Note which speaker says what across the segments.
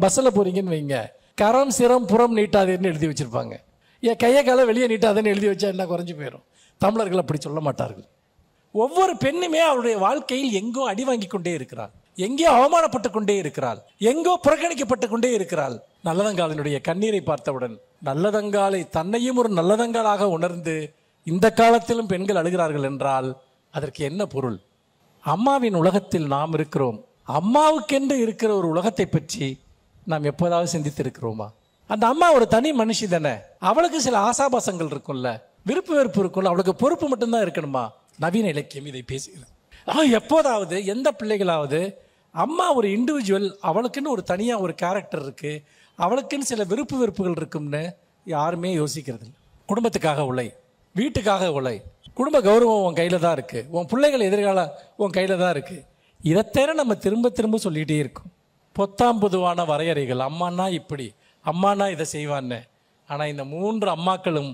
Speaker 1: பஸ்ஸில் போகிறீங்கன்னு வைங்க, கரம் சிரம் புறம் நீட்டாதேன்னு எழுதி வச்சுருப்பாங்க. ஏன் கையை காலை வெளியே நீட்டாதேன்னு எழுதி வச்சா என்ன குறைஞ்சி போயிடும்? தமிழர்கள் அப்படி சொல்ல மாட்டார்கள். ஒவ்வொரு பெண்ணுமே அவருடைய வாழ்க்கையில் எங்கோ அடி வாங்கி கொண்டே இருக்கிறாள், எங்கேயோ அவமானப்பட்டு கொண்டே இருக்கிறாள், எங்கோ புறக்கணிக்கப்பட்டு கொண்டே இருக்கிறாள். நல்லதங்காலினுடைய கண்ணீரை பார்த்தவுடன் நல்லதங்காலை தன்னையும் ஒரு நல்லதங்காலாக உணர்ந்து இந்த காலத்திலும் பெண்கள் அழுகிறார்கள் என்றால் அதற்கு என்ன பொருள்? அம்மாவின் உலகத்தில் நாம் இருக்கிறோம். அம்மாவுக்கென்று இருக்கிற ஒரு உலகத்தை பற்றி நாம் எப்போதாவது சிந்தித்து இருக்கிறோமா? அந்த அம்மா ஒரு தனி மனுஷி தானே, அவளுக்கு சில ஆசாபாசங்கள் இருக்கும்ல, விருப்பு வெறுப்பு இருக்கும்ல, அவளுக்கு பொறுப்பு மட்டும்தான் இருக்கணுமா? நவீன இலக்கியம் இதை பேசுகிறது. எப்போதாவது எந்த பிள்ளைகளாவது அம்மா ஒரு இண்டிவிஜுவல், அவளுக்குன்னு ஒரு தனியாக ஒரு கேரக்டர் இருக்குது, அவளுக்குன்னு சில விருப்பு வெறுப்புகள் இருக்கும்னு யாருமே யோசிக்கிறது இல்லை. குடும்பத்துக்காக உழை, வீட்டுக்காக உழை, குடும்ப கௌரவம் உன் கையில் தான் இருக்குது, உன் பிள்ளைகள் எதிர்காலம் உன் கையில் தான் இருக்குது. இதைத்தேர நம்ம திரும்ப திரும்ப சொல்லிகிட்டே இருக்கோம். பொத்தாம் பொதுவான வரையறைகள், அம்மானா இப்படி, அம்மானா இதை செய்வான்னு. ஆனால் இந்த 3 அம்மாக்களும்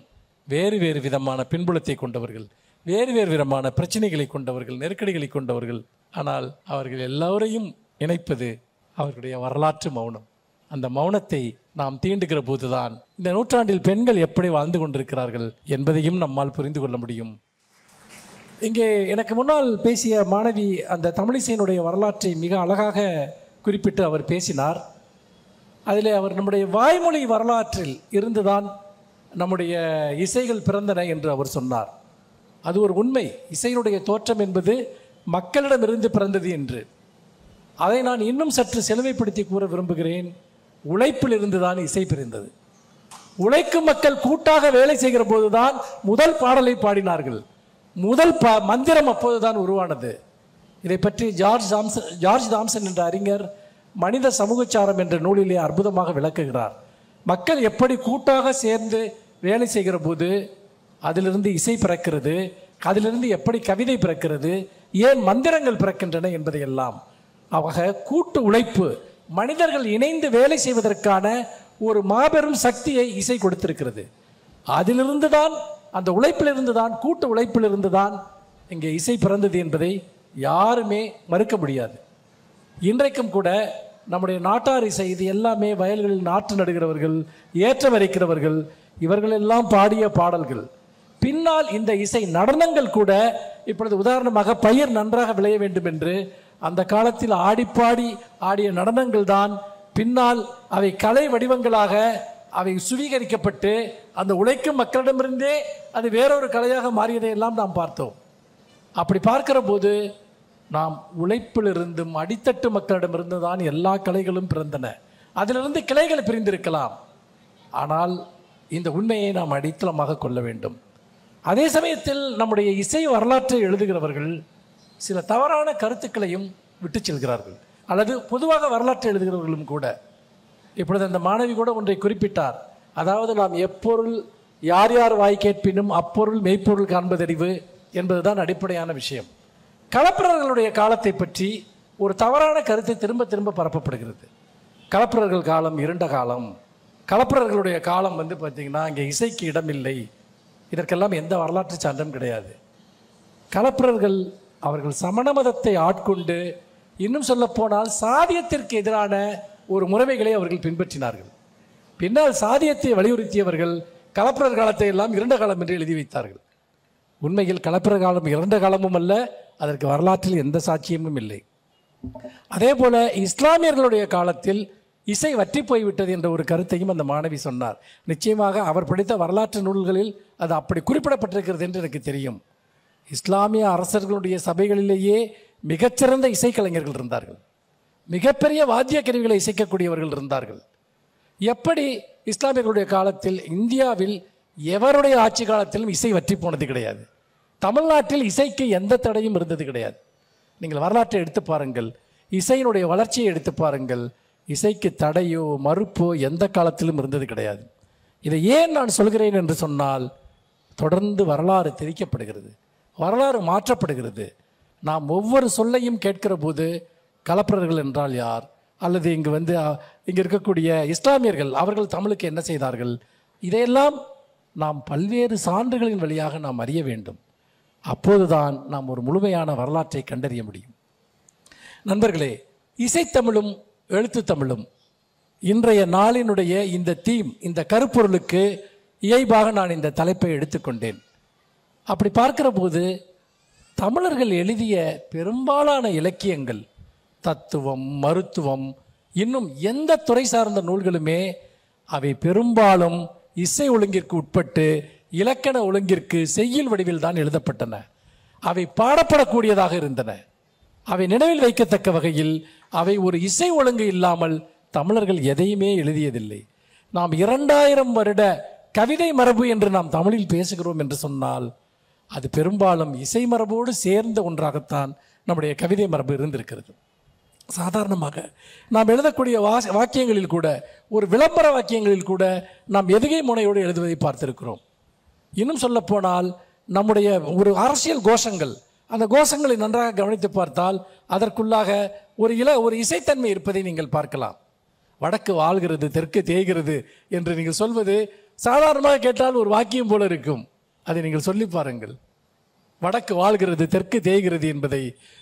Speaker 1: வேறு வேறு விதமான பின்புலத்தை கொண்டவர்கள், வேறு வேறு விதமான பிரச்சனைகளை கொண்டவர்கள், நெருக்கடிகளை கொண்டவர்கள். ஆனால் அவர்கள் எல்லோரையும் இணைப்பது அவர்களுடைய வரலாற்று மௌனம். அந்த மௌனத்தை நாம் தீண்டுகிற போதுதான் இந்த நூற்றாண்டில் பெண்கள் எப்படி வாழ்ந்து கொண்டிருக்கிறார்கள் என்பதையும் நம்மால் புரிந்து கொள்ள முடியும். இங்கே எனக்கு முன்னால் பேசிய மாணவி அந்த தமிழிசையினுடைய வரலாற்றை மிக அழகாக குறிப்பிட்டு அவர் பேசினார். அதில் அவர் நம்முடைய வாய்மொழி வரலாற்றில் இருந்துதான் நம்முடைய இசைகள் பிறந்தன என்று அவர் சொன்னார். அது ஒரு உண்மை. இசையினுடைய தோற்றம் என்பது மக்களிடமிருந்து பிறந்தது என்று. அதை நான் இன்னும் சற்று செழுமைப்படுத்தி கூற விரும்புகிறேன். உழைப்பில் இருந்துதான் இசை பிறந்தது. உழைக்கும் மக்கள் கூட்டாக வேலை செய்கிற போதுதான் முதல் பாடலை பாடினார்கள். முதல் மந்திரம் அப்போதுதான் உருவானது. இதை பற்றி ஜார்ஜ் தாம்சன் என்ற அறிஞர் மனித சமூகச்சாரம் என்ற நூலிலே அற்புதமாக விளக்குகிறார். மக்கள் எப்படி கூட்டாக சேர்ந்து வேலை செய்கிற போது அதிலிருந்து இசை பிறக்கிறது, அதிலிருந்து எப்படி கவிதை பிறக்கிறது, ஏன் மந்திரங்கள் பிறக்கின்றன என்பதையெல்லாம். ஆக கூட்டு உழைப்பு, மனிதர்கள் இணைந்து வேலை செய்வதற்கான ஒரு மாபெரும் சக்தியை இசை கொடுத்திருக்கிறது. அதிலிருந்து தான், அந்த உழைப்பிலிருந்து தான், கூட்டு உழைப்பிலிருந்து தான் இங்கே இசை பிறந்தது என்பதை யாருமே மறுக்க முடியாது. இன்றைக்கும் கூட நம்முடைய நாட்டார் இசை, இது எல்லாமே வயல்களில் நாற்று நடுகிறவர்கள், ஏற்றம் வைக்கிறவர்கள், இவர்களெல்லாம் பாடிய பாடல்கள். பின்னால் இந்த இசை நடனங்கள் கூட, இப்பொழுது உதாரணமாக பயிர் நன்றாக விளைய வேண்டும் என்று அந்த காலத்தில் ஆடிப்பாடி ஆடிய நடனங்கள் தான் பின்னால் அவை கலை வடிவங்களாக அவை சுவீகரிக்கப்பட்டு அந்த உழைக்கும் மக்களிடமிருந்தே அது வேறொரு கலையாக மாறியதை எல்லாம் நாம் பார்த்தோம். அப்படி பார்க்கிற போது நாம் உழைப்பிலிருந்தும் அடித்தட்டு மக்களிடமிருந்து தான் எல்லா கலைகளும் பிறந்தன. அதிலிருந்து கிளைகள் பிரிந்திருக்கலாம். ஆனால் இந்த உண்மையை நாம் அடித்தளமாக கொள்ள வேண்டும். அதே சமயத்தில் நம்முடைய இசை வரலாற்றை எழுதுகிறவர்கள் சில தவறான கருத்துக்களையும் விட்டு செல்கிறார்கள், அல்லது பொதுவாக வரலாற்றை எழுதுகிறவர்களும் கூட. இப்பொழுது அந்த மாணவி கூட ஒன்றை குறிப்பிட்டார். அதாவது நாம் எப்பொருள் யார் யார் வாய் கேட்பினும் அப்பொருள் மெய்ப்பொருள் காண்பதறிவு என்பதுதான் அடிப்படையான விஷயம். களப்பிரர்களுடைய காலத்தை பற்றி ஒரு தவறான கருத்தை திரும்ப திரும்ப பரப்பப்படுகிறது. களப்பிரர்கள் காலம் இருண்ட காலம், களப்பிரர்களுடைய காலம் பார்த்திங்கன்னா இங்கே இசைக்கு இடமில்லை. இதற்கெல்லாம் எந்த வரலாற்று சான்றும் கிடையாது. களப்பிரர்கள் அவர்கள் சமண மதத்தை ஆட்கொண்டு, இன்னும் சொல்லப்போனால் சாதியத்திற்கு எதிரான ஒரு முறைமைகளை அவர்கள் பின்பற்றினார்கள். பின்னால் சாதியத்தை வலியுறுத்தியவர்கள் களப்பிரர் காலத்தை எல்லாம் இருண்ட காலம் என்று எழுதி வைத்தார்கள். உண்மையில் களப்பிரர் காலம் இருண்ட காலமும் அல்ல, அதற்கு வரலாற்றில் எந்த சாட்சியமும் இல்லை. அதே போல இஸ்லாமியர்களுடைய காலத்தில் இசை வற்றி போய்விட்டது என்ற ஒரு கருத்தையும் அந்த மாணவி சொன்னார். நிச்சயமாக அவர் படித்த வரலாற்று நூல்களில் அது அப்படி குறிப்பிடப்பட்டிருக்கிறது என்று எனக்கு தெரியும். இஸ்லாமிய அரசர்களுடைய சபைகளிலேயே மிகச்சிறந்த இசைக்கலைஞர்கள் இருந்தார்கள், மிகப்பெரிய வாத்திய கருவிகளை இசைக்கக்கூடியவர்கள் இருந்தார்கள். எப்படி இஸ்லாமியர்களுடைய காலத்தில் இந்தியாவில் எவருடைய ஆட்சி காலத்திலும் இசை வற்றி போனது கிடையாது. தமிழ்நாட்டில் இசைக்கு எந்த தடையும் இருந்தது கிடையாது. நீங்கள் வரலாற்றை எடுத்து பாருங்கள், இசையினுடைய வளர்ச்சியை எடுத்து பாருங்கள், இசைக்கு தடையோ மறுப்போ எந்த காலத்திலும் இருந்தது கிடையாது. இதை ஏன் நான் சொல்கிறேன் என்று சொன்னால், தொடர்ந்து வரலாறு திரிக்கப்படுகிறது, வரலாறு மாற்றப்படுகிறது. நாம் ஒவ்வொரு சொல்லையும் கேட்கிற போது களப்பிரர்கள் என்றால் யார், அல்லது இங்கே இருக்கக்கூடிய இஸ்லாமியர்கள் அவர்கள் தமிழுக்கு என்ன செய்தார்கள், இதையெல்லாம் நாம் பல்வேறு சான்றுகளின் வழியாக நாம் அறிய வேண்டும். அப்போதுதான் நாம் ஒரு முழுமையான வரலாற்றை கண்டறிய முடியும். நண்பர்களே, இசைத்தமிழும் எழுத்து தமிழும் இன்றைய நாளினுடைய இந்த தீம், இந்த கருப்பொருளுக்கு இயல்பாக நான் இந்த தலைப்பை எடுத்துக்கொண்டேன். அப்படி பார்க்கிற போது தமிழர்கள் எழுதிய பெரும்பாலான இலக்கியங்கள், தத்துவம், மருத்துவம், இன்னும் எந்த துறை சார்ந்த நூல்களுமே அவை பெரும்பாலும் இசை ஒழுங்கிற்கு உட்பட்டு இலக்கண ஒழுங்கிற்கு செய்யுள் வடிவில் தான் எழுதப்பட்டன. அவை பாடப்படக்கூடியதாக இருந்தன. அவை நினைவில் வைக்கத்தக்க வகையில் அவை ஒரு இசை ஒழுங்கு இல்லாமல் தமிழர்கள் எதையுமே எழுதியதில்லை. நாம் 2000 வருட கவிதை மரபு என்று நாம் தமிழில் பேசுகிறோம் என்று சொன்னால் அது பெரும்பாலும் இசை மரபோடு சேர்ந்த ஒன்றாகத்தான் நம்முடைய கவிதை மரபு இருந்திருக்கிறது. சாதாரணமாக நாம் எழுதக்கூடிய வாக்கியங்களில் கூட, ஒரு விளம்பர வாக்கியங்களில் கூட நாம் எதுகை முனையோடு எழுதுவதை பார்த்திருக்கிறோம். இன்னும் சொல்லப்போனால் நம்முடைய ஒரு அரசியல் கோஷங்கள், அந்த கோஷங்களை நன்றாக கவனித்து பார்த்தால் அதற்குள்ளாக ஒரு இசைத்தன்மை இருப்பதை நீங்கள் பார்க்கலாம். வடக்கு வாழ்கிறது, தெற்கு தேய்கிறது என்று நீங்கள் சொல்வது சாதாரணமாக கேட்டால் ஒரு வாக்கியம் போல இருக்கும். அதை நீங்கள் சொல்லி பாருங்கள். வடக்கு வாழ்கிறது, தெற்கு தேய்கிறது என்பதை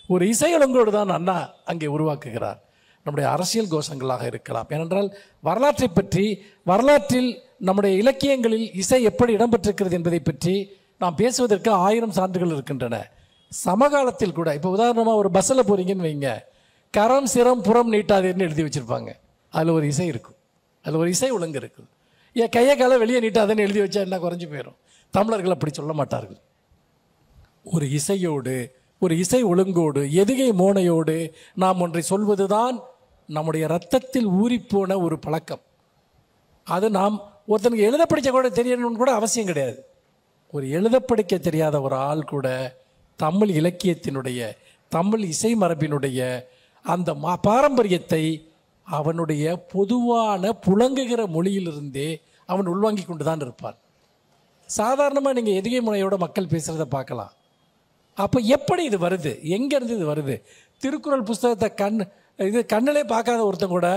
Speaker 1: ஒரு இசையொழுங்கோடு தான் அண்ணா அங்கே உருவாக்குகிறார். நம்முடைய அரசியல் கோஷங்களாக இருக்கலாம். ஏனென்றால் வரலாற்றை பற்றி, வரலாற்றில் நம்முடைய இலக்கியங்களில் இசை எப்படி இடம்பெற்றிருக்கிறது என்பதை பற்றி நாம் பேசுவதற்கு 1000 சான்றுகள் இருக்கின்றன. சமகாலத்தில் கூட, இப்போ உதாரணமாக ஒரு பஸ்ஸில் போகிறீங்கன்னு வைங்க, கரம் சிரம் புறம் நீட்டாதேன்னு எழுதி வச்சுருப்பாங்க. அதில் ஒரு இசை இருக்கும், அதில் ஒரு இசை ஒழுங்கு இருக்குது. ஏன் கையை காலை வெளியே நீட்டாதேன்னு எழுதி வச்சா என்ன குறைஞ்சி போயிடும்? தமிழர்கள் அப்படி சொல்ல மாட்டார்கள். ஒரு இசையோடு, ஒரு இசை ஒழுங்கோடு, எதுகை மோனையோடு நாம் ஒன்றை சொல்வதுதான் நம்முடைய இரத்தத்தில் ஊறிப்போன ஒரு பழக்கம். அது நாம் ஒருத்தனுக்கு எழுத படிக்க கூட தெரியணும்னு கூட அவசியம் கிடையாது. ஒரு எழுத படிக்க தெரியாத ஒரு ஆள் கூட தமிழ் இலக்கியத்தினுடைய, தமிழ் இசை மரபினுடைய அந்த பாரம்பரியத்தை அவனுடைய பொதுவான புழங்குகிற மொழியிலிருந்தே அவன் உள்வாங்கி கொண்டு தான் இருப்பான். சாதாரணமாக நீங்கள் எதுகை முனையோட மக்கள் பேசுகிறத பார்க்கலாம். அப்போ எப்படி இது வருது, எங்கேருந்து இது வருது? திருக்குறள் புஸ்தகத்தை கண்ணிலே பார்க்காத ஒருத்தன் கூட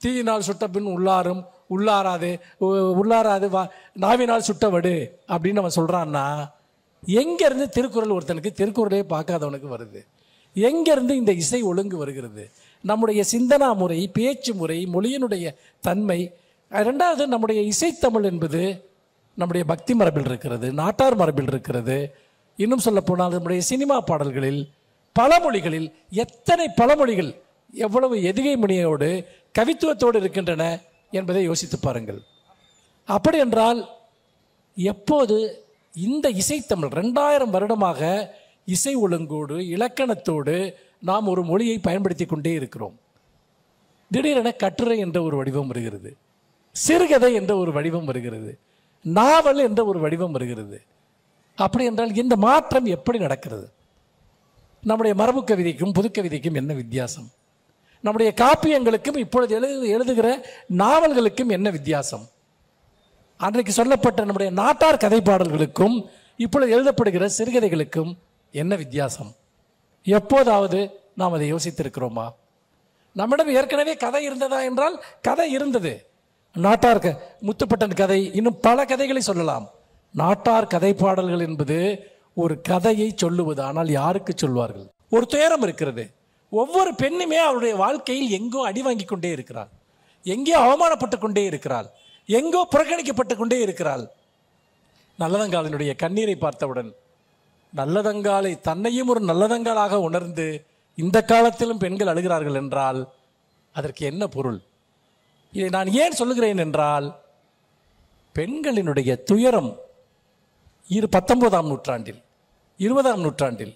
Speaker 1: தீயினால் சுட்ட பின் உள்ளாராது நாவினால் சுட்டவடு அப்படின்னு அவன் சொல்கிறான்னா, எங்கேருந்து திருக்குறள் ஒருத்தனுக்கு, திருக்குறளே பார்க்காதவனுக்கு வருது? எங்கேருந்து இந்த இசை ஒழுங்கு வருகிறது? நம்முடைய சிந்தனா முறை, பேச்சு முறை, மொழியினுடைய தன்மை. ரெண்டாவது, நம்முடைய இசைத்தமிழ் என்பது நம்முடைய பக்தி மரபில் இருக்கிறது, நாட்டார் மரபில் இருக்கிறது. இன்னும் சொல்ல போனால் நம்முடைய சினிமா பாடல்களில், பழமொழிகளில், எத்தனை பழமொழிகள் எவ்வளவு எதுகை மொழியோடு கவித்துவத்தோடு இருக்கின்றன என்பதை யோசித்து பாருங்கள். அப்படி என்றால் எப்போது இந்த இசைத்தமிழ் 2000 வருடமாக இசை ஒழுங்கோடு, இலக்கணத்தோடு நாம் ஒரு மொழியை பயன்படுத்தி கொண்டே இருக்கிறோம். திடீரென கட்டுரை என்ற ஒரு வடிவம் வருகிறது, சிறுகதை என்ற ஒரு வடிவம் வருகிறது, நாவல் என்ற ஒரு வடிவம் வருகிறது. அப்படி என்றால் இந்த மாற்றம் எப்படி நடக்கிறது? நம்முடைய மரபு கவிதைக்கும் புதுக்கவிதைக்கும் என்ன வித்தியாசம்? நம்முடைய காப்பியங்களுக்கும் இப்பொழுது எழுதுகிற நாவல்களுக்கும் என்ன வித்தியாசம்? அன்றைக்கு சொல்லப்பட்ட நம்முடைய நாட்டார் கதை பாடல்களுக்கும் இப்பொழுது எழுதப்படுகிற சிறுகதைகளுக்கும் என்ன வித்தியாசம்? எப்போதாவது நாம் அதை யோசித்திருக்கிறோமா? நம்மிடம் ஏற்கனவே கதை இருந்ததா என்றால் கதை இருந்தது. நாட்டார் முத்துப்பட்டன் கதை, இன்னும் பல கதைகளை சொல்லலாம். நாட்டார் கதை பாடல்கள் என்பது ஒரு கதையை சொல்லுவது. ஆனால் யாருக்கு சொல்வார்கள்? ஒரு துயரம் இருக்கிறது. ஒவ்வொரு பெண்ணுமே அவருடைய வாழ்க்கையில் எங்கோ அடி வாங்கி கொண்டே இருக்கிறாள், எங்கோ அவமானப்பட்டு கொண்டே இருக்கிறாள், எங்கோ புறக்கணிக்கப்பட்டு கொண்டே இருக்கிறாள். நல்லதங்காலினுடைய கண்ணீரை பார்த்தவுடன் நல்லதங்காலை தன்னையும் ஒரு நல்லதங்காலாக உணர்ந்து இந்த காலத்திலும் பெண்கள் அழுகிறார்கள் என்றால் அதற்கு என்ன பொருள்? இதை நான் ஏன் சொல்லுகிறேன் என்றால், பெண்களினுடைய துயரம் 19ஆம் நூற்றாண்டில், 20ஆம் நூற்றாண்டில்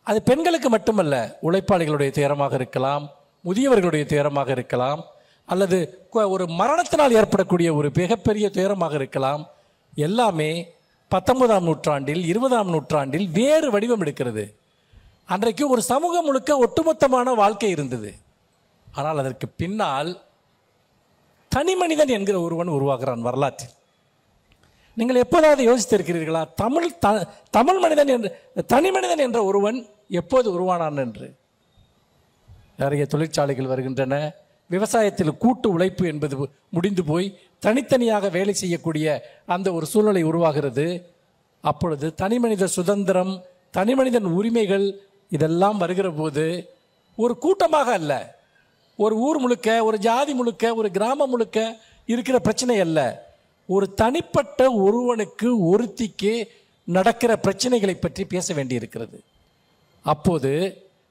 Speaker 1: அது பெண்களுக்கு மட்டுமல்ல, உழைப்பாளிகளுடைய துயரமாக இருக்கலாம், முதியவர்களுடைய துயரமாக இருக்கலாம், அல்லது ஒரு மரணத்தினால் ஏற்படக்கூடிய ஒரு மிகப்பெரிய துயரமாக இருக்கலாம். எல்லாமே 19ஆம் நூற்றாண்டில், 20ஆம் நூற்றாண்டில் வேறு வடிவம் எடுக்கிறது. அன்றைக்கு ஒரு சமூகம் முழுக்க ஒட்டுமொத்தமான வாழ்க்கை இருந்தது. ஆனால் அதற்கு பின்னால் தனி மனிதன் என்கிற ஒருவன் உருவாகிறான் வரலாற்றில். நீங்கள் எப்போதாவது யோசித்திருக்கிறீர்களா? தமிழ் மனிதன் என்ற, தனி மனிதன் என்ற ஒருவன் எப்போது உருவானான் என்று? நிறைய தொழிற்சாலைகள் வருகின்றன. விவசாயத்தில் கூட்டு உழைப்பு என்பது முடிந்து போய் தனித்தனியாக வேலை செய்யக்கூடிய அந்த ஒரு சூழ்நிலை உருவாகிறது. அப்பொழுது தனி மனித சுதந்திரம், தனி மனிதன் உரிமைகள் இதெல்லாம் வருகிற போது ஒரு கூட்டமாக அல்ல, ஒரு ஊர் முழுக்க, ஒரு ஜாதி முழுக்க, ஒரு கிராமம் முழுக்க இருக்கிற பிரச்சனை அல்ல. ஒரு தனிப்பட்ட ஒருவனுக்கு, ஒருத்திக்கு நடக்கிற பிரச்சனைகளை பற்றி பேச வேண்டியிருக்கிறது. அப்போது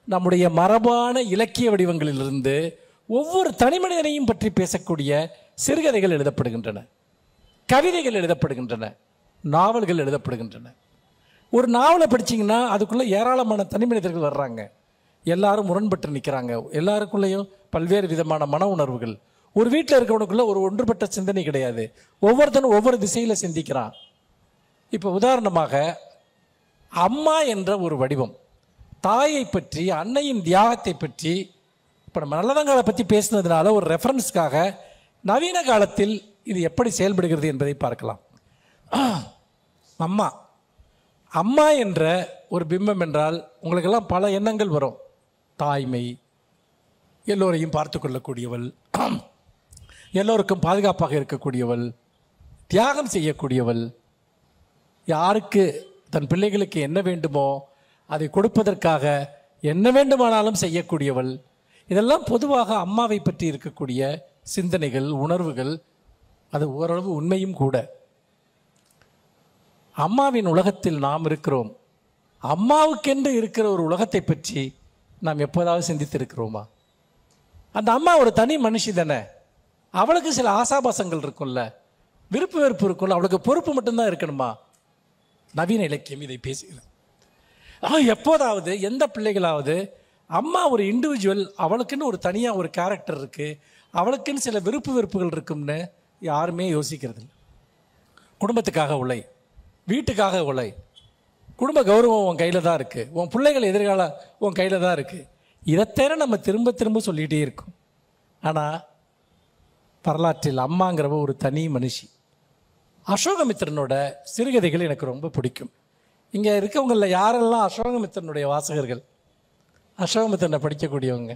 Speaker 1: நம்முடைய மரபான இலக்கிய வடிவங்களிலிருந்து ஒவ்வொரு தனி மனிதனையும் பற்றி பேசக்கூடிய சிறுகதைகள் எழுதப்படுகின்றன, கவிதைகள் எழுதப்படுகின்றன, நாவல்கள் எழுதப்படுகின்றன. ஒரு நாவலை படிச்சிங்கன்னா அதுக்குள்ளே ஏராளமான தனி மனிதர்கள் வர்றாங்க. எல்லாரும் முரண்பட்டு நிற்கிறாங்க. எல்லாருக்குள்ளேயும் பல்வேறு விதமான மன உணர்வுகள். ஒரு வீட்டில் இருக்கிறவனுக்குள்ள ஒரு ஒன்றுபட்ட சிந்தனை கிடையாது. ஒவ்வொருத்தனும் ஒவ்வொரு திசையில் சிந்திக்கிறான். இப்போ உதாரணமாக அம்மா என்ற ஒரு வடிவம், தாயை பற்றி, அன்னையின் தியாகத்தை பற்றி, இப்போ நம்ம நல்லதங்காலை பற்றி பேசுனதுனால ஒரு ரெஃபரன்ஸ்க்காக நவீன காலத்தில் இது எப்படி செயல்படுகிறது என்பதை பார்க்கலாம். அம்மா அம்மா என்ற ஒரு பிம்பம் என்றால் உங்களுக்கெல்லாம் பல எண்ணங்கள் வரும். தாய்மை, எல்லோரையும் பார்த்து கொள்ளக்கூடியவள், எல்லோருக்கும் பாதுகாப்பாக இருக்கக்கூடியவள், தியாகம் செய்யக்கூடியவள், யாருக்கு தன் பிள்ளைகளுக்கு என்ன வேண்டுமோ அதை கொடுப்பதற்காக என்ன வேண்டுமானாலும் செய்யக்கூடியவள். இதெல்லாம் பொதுவாக அம்மாவை பற்றி இருக்கக்கூடிய சிந்தனைகள், உணர்வுகள். அது ஓரளவு உண்மையும் கூட. அம்மாவின் உலகத்தில் நாம் இருக்கிறோம். அம்மாவுக்கென்று இருக்கிற ஒரு உலகத்தை பற்றி நாம் எப்போதாவது சிந்தித்திருக்கிறோமா? அந்த அம்மா ஒரு தனி மனுஷி தானே. அவளுக்கு சில ஆசாபாசங்கள் இருக்கும்ல, விருப்பு வெறுப்பு இருக்கும்ல, அவளுக்கு பொறுப்பு மட்டும்தான் இருக்கணுமா? நவீன இலக்கியம் இதை பேசுகிறது. எப்போதாவது எந்த பிள்ளைகளாவது அம்மா ஒரு இண்டிவிஜுவல், அவளுக்குன்னு ஒரு தனியாக ஒரு கேரக்டர் இருக்குது, அவளுக்குன்னு சில விருப்பு வெறுப்புகள் இருக்கும்னு யாருமே யோசிக்கிறது இல்லை. குடும்பத்துக்காக உழை, வீட்டுக்காக உழை, குடும்ப கௌரவம் உன் கையில் தான் இருக்குது, உன் பிள்ளைகள் எதிர்காலம் உன் கையில் தான் இருக்குது. இதைத்தேர நம்ம திரும்ப திரும்ப சொல்லிகிட்டே இருக்கோம். ஆனால் வரலாற்றில் அம்மாங்கிறவ ஒரு தனி மனுஷி. அசோகமித்திரனோட சிறுகதைகள் எனக்கு ரொம்ப பிடிக்கும். இங்கே இருக்கவங்களில் யாரெல்லாம் அசோகமித்திரனுடைய வாசகர்கள், அசோகமித்திரனை படிக்கக்கூடியவங்க?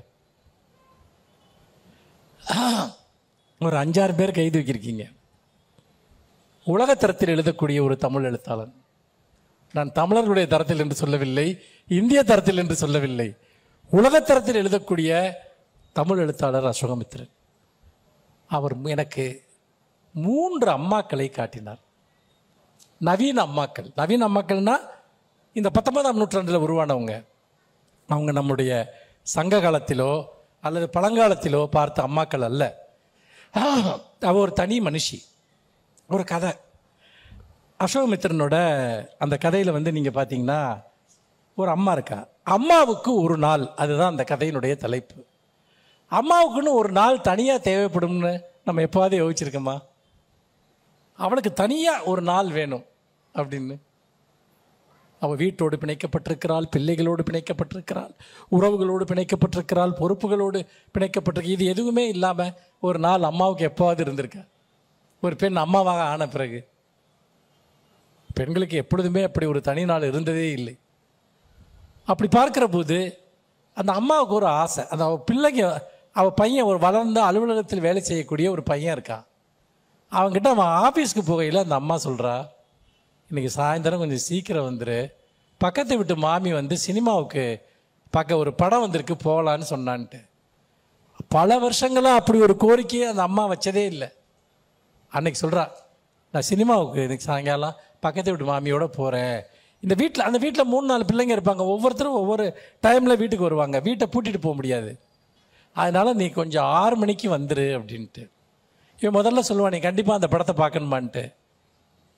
Speaker 1: ஒரு 5-6 பேர் கைது வைக்கிருக்கீங்க. உலகத்தரத்தில் எழுதக்கூடிய ஒரு தமிழ் எழுத்தாளன். நான் தமிழர்களுடைய தரத்தில் என்று சொல்லவில்லை, இந்திய தரத்தில் என்று சொல்லவில்லை, உலகத்தரத்தில் எழுதக்கூடிய தமிழ் எழுத்தாளர் அசோகமித்திரன். அவர் எனக்கு 3 அம்மாக்களை காட்டினார். நவீன அம்மாக்கள். நவீன அம்மாக்கள்னா இந்த 19ஆம் நூற்றாண்டில் உருவானவங்க. அவங்க நம்முடைய சங்க காலத்திலோ அல்லது பழங்காலத்திலோ பார்த்த அம்மாக்கள் அல்ல. அவள் ஒரு தனி மனுஷி. ஒரு கதை, அசோகமித்திரனோட அந்த கதையில் நீங்கள் பார்த்தீங்கன்னா ஒரு அம்மா இருக்கா. அம்மாவுக்கு ஒரு நாள், அதுதான் அந்த கதையினுடைய தலைப்பு. அம்மாவுக்குன்னு ஒரு நாள் தனியாக தேவைப்படும்னு நம்ம எப்போவாது யோசிச்சிருக்கோமா? அவளுக்கு தனியாக ஒரு நாள் வேணும் அப்படின்னு. அவள் வீட்டோடு பிணைக்கப்பட்டிருக்கிறாள், பிள்ளைகளோடு பிணைக்கப்பட்டிருக்கிறாள், உறவுகளோடு பிணைக்கப்பட்டிருக்கிறாள், பொறுப்புகளோடு பிணைக்கப்பட்டிருக்கு. இது எதுவுமே இல்லாமல் ஒரு நாள் அம்மாவுக்கு எப்போவாது இருந்திருக்கா? ஒரு பெண் அம்மாவாக ஆன பிறகு பெண்களுக்கு எப்பொழுதுமே அப்படி ஒரு தனி நாள் இருந்ததே இல்லை. அப்படி பார்க்குற போது அந்த அம்மாவுக்கு ஒரு ஆசை. அந்த அவள் பிள்ளைங்க, அவள் பையன் ஒரு வளர்ந்த அலுவலகத்தில் வேலை செய்யக்கூடிய ஒரு பையன் இருக்கான். அவன்கிட்ட அவன் ஆஃபீஸ்க்கு போகையில் அந்த அம்மா சொல்கிறா, இன்றைக்கி சாயந்தரம் கொஞ்சம் சீக்கிரம் வந்துரு, பக்கத்தை விட்டு மாமி சினிமாவுக்கு பார்க்க ஒரு படம் வந்திருக்கு போகலான்னு சொன்னான்ட்டு. பல வருஷங்களாக அப்படி ஒரு கோரிக்கையை அந்த அம்மா வச்சதே இல்லை. அன்னைக்கு சொல்கிறா, நான் சினிமாவுக்கு இன்றைக்கி சாயங்காலம் பக்கத்தை விட்டு மாமியோடு போகிறேன். இந்த வீட்டில், அந்த வீட்டில் 3-4 பிள்ளைங்க இருப்பாங்க, ஒவ்வொருத்தரும் ஒவ்வொரு டைமில் வீட்டுக்கு வருவாங்க, வீட்டை பூட்டிகிட்டு போக முடியாது, அதனால் நீ கொஞ்சம் 6 மணிக்கு வந்துரு அப்படின்ட்டு. இவன் முதல்ல சொல்லுவான், நீ கண்டிப்பாக அந்த படத்தை பார்க்கணுமான்ட்டு.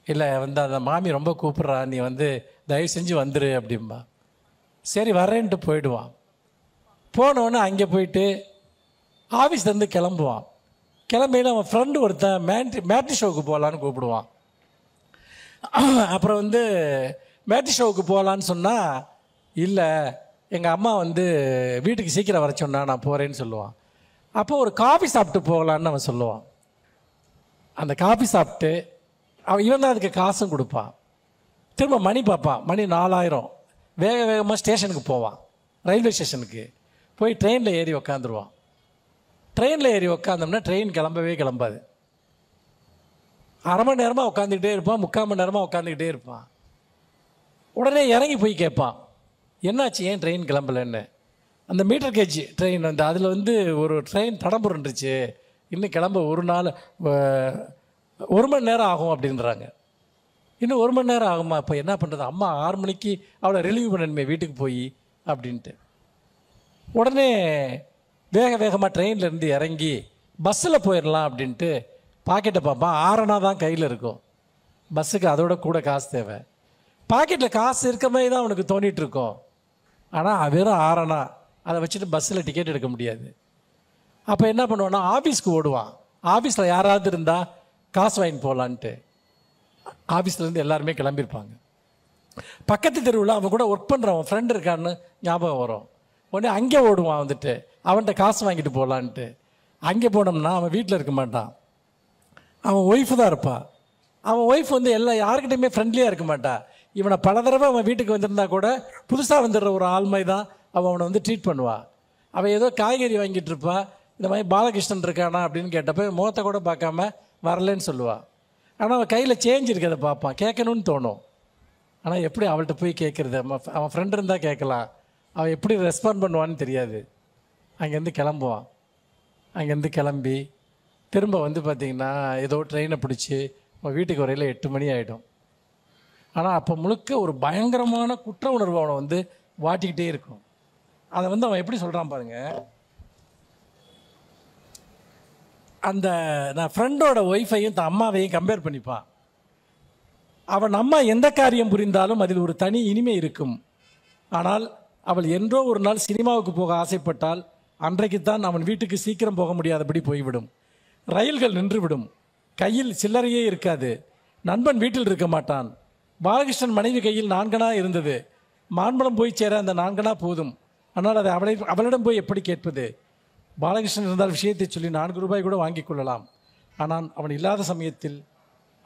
Speaker 1: இல்லை அந்த மாமி ரொம்ப கூப்பிட்றா, நீ தயவு செஞ்சு வந்துரு அப்படின்பா. சரி வரேன்ட்டு போயிடுவான். போனோடனே அங்கே போயிட்டு ஆஃபீஸ்லேருந்து கிளம்புவான். கிளம்பின்னு அவன் ஃப்ரெண்டு ஒருத்தன் மேட்னி ஷோவுக்கு போகலான்னு கூப்பிடுவான். அப்புறம் மேட்னி ஷோவுக்கு போகலான்னு சொன்னால், இல்லை எங்கள் அம்மா வீட்டுக்கு சீக்கிரம் வர சொன்னா நான் போகிறேன்னு சொல்லுவான். அப்போ ஒரு காஃபி சாப்பிட்டு போகலான்னு அவன் சொல்லுவான். அந்த காஃபி சாப்பிட்டு இவன் தான் அதுக்கு காசும் கொடுப்பான். திரும்ப மணி பார்ப்பான், மணி 4000. வேக வேகமாக ஸ்டேஷனுக்கு போவான், ரயில்வே ஸ்டேஷனுக்கு போய் ட்ரெயினில் ஏறி உக்காந்துருவான். ட்ரெயினில் ஏறி உக்காந்தோம்னா ட்ரெயின் கிளம்பவே கிளம்பாது. அரை மணி நேரமாக உட்காந்துக்கிட்டே இருப்பான், 3/4 மணி நேரமாக உட்காந்துக்கிட்டே இருப்பான். உடனே இறங்கி போய் கேட்பான், என்னாச்சு, ஏன் ட்ரெயின் கிளம்பலன்னு. அந்த மீட்டர் கேஜ் ட்ரெயின் வந்து அதில் வந்து ஒரு ட்ரெயின் தடம் புரண்டுருச்சு, இன்னும் கிளம்ப ஒரு நாள் 1 மணி நேரம் ஆகும் அப்படின்றாங்க. இன்னும் 1 மணி நேரம் ஆகுமா? இப்போ என்ன பண்ணுறது? அம்மா 6 மணிக்கு அவளை ரிலீவ் பண்ணணுமே வீட்டுக்கு போய் அப்படின்ட்டு. உடனே வேகமாக ட்ரெயின்லேருந்து இறங்கி பஸ்ஸில் போயிடலாம் அப்படின்ட்டு பாக்கெட்டை பார்ப்பான். 6 அணா தான் கையில் இருக்கும். பஸ்ஸுக்கு அதோட கூட காசு தேவை. பாக்கெட்டில் காசு இருக்க மாதிரி தான் அவனுக்கு தோண்டிகிட்டு இருக்கோம். ஆனால் வெறும் 6 அணா, அதை வச்சுட்டு பஸ்ஸில் டிக்கெட் எடுக்க முடியாது. அப்போ என்ன பண்ணுவான்னா ஆஃபீஸ்க்கு ஓடுவான். ஆஃபீஸில் யாராவது இருந்தால் காசு வாங்கிட்டு போகலான்ட்டு. ஆஃபீஸ்லேருந்து எல்லாருமே கிளம்பியிருப்பாங்க. பக்கத்து தெருவில் அவன் கூட ஒர்க் பண்ணுறவன் ஃப்ரெண்டு இருக்கான்னு ஞாபகம் வரும். உடனே அங்கே ஓடுவான், வந்துட்டு அவன்கிட்ட காசு வாங்கிட்டு போகலான்ட்டு. அங்கே போனோம்னா அவன் வீட்டில் இருக்க மாட்டான், அவன் ஒய்ஃபு தான் இருப்பான். அவன் ஒய்ஃப் வந்து யாருக்கிட்டையுமே ஃப்ரெண்ட்லியாக இருக்க மாட்டான். இவனை பல தடவை அவன் வீட்டுக்கு வந்திருந்தா கூட புதுசாக வந்துடுற ஒரு ஆள்மை தான் அவனை வந்து ட்ரீட் பண்ணுவாள். அவன் ஏதோ காய்கறி வாங்கிட்டு இருப்பா. இந்த மாதிரி பாலகிருஷ்ணன் இருக்கானா அப்படின்னு கேட்டப்போ முகத்தை கூட பார்க்காம வரலன்னு சொல்லுவாள். ஆனால் அவன் கையில் சேஞ்ச் இருக்கிறத பார்ப்பான், கேட்கணும்னு தோணும். ஆனால் எப்படி அவள்கிட்ட போய் கேட்குறது? அவன் ஃப்ரெண்டு இருந்தால் கேட்கலாம், அவன் எப்படி ரெஸ்பாண்ட் பண்ணுவான்னு தெரியாது. அங்கேருந்து கிளம்புவான். அங்கேருந்து கிளம்பி திரும்ப வந்து பார்த்திங்கன்னா ஏதோ ட்ரெயினை பிடிச்சி அவன் வீட்டுக்கு வரையில் 8 மணி ஆகிடும். ஆனால் அப்போ முழுக்க ஒரு பயங்கரமான குற்ற உணர்வு அவனை வந்து வாட்டிக்கிட்டே இருக்கும். அதை வந்து அவன் எப்படி சொல்கிறான் பாருங்கள். அந்த நான் ஃப்ரெண்டோட ஒய்ஃபையும் தன் அம்மாவையும் கம்பேர் பண்ணிப்பான். அவன் அம்மா எந்த காரியம் புரிந்தாலும் அதில் ஒரு தனி இனிமை இருக்கும். ஆனால் அவள் என்றோ ஒரு நாள் சினிமாவுக்கு போக ஆசைப்பட்டால் அன்றைக்குத்தான் அவன் வீட்டுக்கு சீக்கிரம் போக முடியாதபடி போய்விடும். ரயில்கள் நின்றுவிடும், கையில் சில்லறையே இருக்காது, நண்பன் வீட்டில் இருக்க மாட்டான். பாலகிருஷ்ணன் மனைவி கையில் 4 அணா இருந்தது. மாம்பழம் போய் சேர அந்த 4 அணா போதும். ஆனால் அதை அவளிடம் போய் எப்படி கேட்பது? பாலகிருஷ்ணன் இருந்தால் விஷயத்தை சொல்லி 4 ரூபாய் கூட வாங்கி கொள்ளலாம். ஆனால் அவன் இல்லாத சமயத்தில்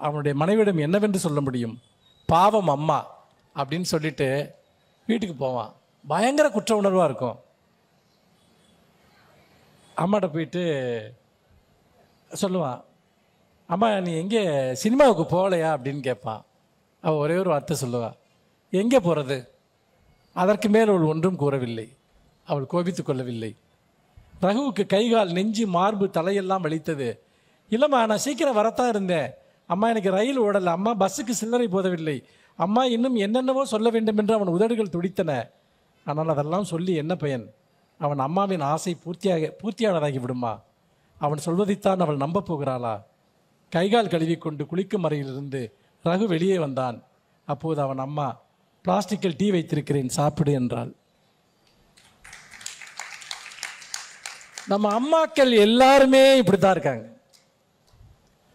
Speaker 1: அவனுடைய மனைவியிடம் என்னவென்று சொல்ல முடியும்? பாவம் அம்மா அப்படின்னு சொல்லிட்டு வீட்டுக்கு போவான். பயங்கர குற்ற உணர்வாக இருக்கும். அம்மாட்ட போயிட்டு சொல்லுவான், அம்மா நீ எங்கே சினிமாவுக்கு போகலையா அப்படின்னு கேட்பான். அவள் ஒரே ஒரு வார்த்தை சொல்லுவாள், எங்கே போகிறது? அதற்கு மேல் அவள் ஒன்றும் கூறவில்லை. அவள் கோபித்து கொள்ளவில்லை. ரகுவுக்கு கைகால் நெஞ்சு மார்பு தலையெல்லாம் வலித்தது. இல்லைம்மா நான் சீக்கிரம் வரத்தான் இருந்தேன், அம்மா எனக்கு ரயில் ஓடலை, அம்மா பஸ்ஸுக்கு சில்லறை போதவில்லை, அம்மா இன்னும் என்னென்னவோ சொல்ல வேண்டும் என்று அவன் உதடுகள் துடித்தன. ஆனால் அதெல்லாம் சொல்லி என்ன பயன்? அவன் அம்மாவின் ஆசை பூர்த்தியானதாகி விடுமா? அவன் சொல்வதைத்தான் அவள் நம்பப் போகிறாளா? கைகால் கழுவிக்கொண்டு குளிக்கும் அறையிலிருந்து ரகு வெளியே வந்தான். அப்போது அவன் அம்மா, பிளாஸ்டிக்கில் டீ வைத்திருக்கிறேன் சாப்பிடு என்றாள். நம்ம அம்மாக்கள் எல்லாருமே இப்படி தான் இருக்காங்க.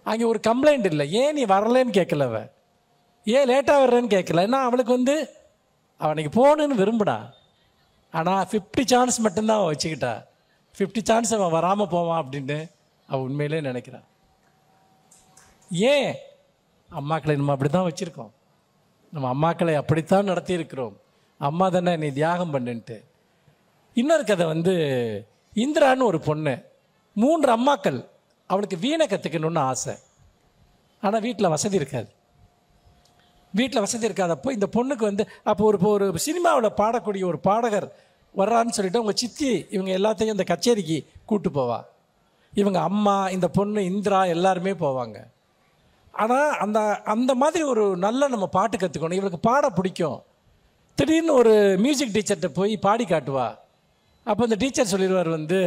Speaker 1: அங்கே ஒரு கம்ப்ளைண்ட் இல்லை, ஏன் நீ வரலன்னு கேட்கல, அவ ஏன் லேட்டாக வர்றேன்னு கேட்கல. ஏன்னா அவளுக்கு வந்து அவனுக்கு போகணுன்னு விரும்பினா. ஆனால் 50 சான்ஸ் மட்டும்தான் அவன் வச்சுக்கிட்டா. 50 சான்ஸ் அவன் வராமல் போவான் அப்படின்னு அவன் உண்மையிலே நினைக்கிறான். ஏன்? அம்மாக்களை நம்ம அப்படி தான் வச்சுருக்கோம். நம்ம அம்மாக்களை அப்படித்தான் நடத்தி இருக்கிறோம். அம்மா தானே நீ தியாகம் பண்ணுன்ட்டு. இன்னொரு கதை வந்து, இந்திரான்னு ஒரு பொண்ணு, 3 அம்மாக்கள். அவளுக்கு வீணை கற்றுக்கணுன்னு ஆசை. ஆனால் வீட்டில் வசதி இருக்காது. அப்போ இந்த பொண்ணுக்கு வந்து அப்போ ஒரு சினிமாவில் பாடக்கூடிய ஒரு பாடகர் வர்றான்னு சொல்லிட்டு அவங்க சித்தி இவங்க எல்லாத்தையும் இந்த கச்சேரிக்கு கூப்பிட்டு போவா. இவங்க அம்மா, இந்த பொண்ணு இந்திரா எல்லாருமே போவாங்க. ஆனால் அந்த மாதிரி ஒரு நல்ல நம்ம பாட்டு கற்றுக்கணும். இவளுக்கு பாட பிடிக்கும். திடீர்னு ஒரு மியூசிக் டீச்சர்கிட்ட போய் பாடி காட்டுவா. அப்போ இந்த டீச்சர் சொல்லிடுவார் வந்து,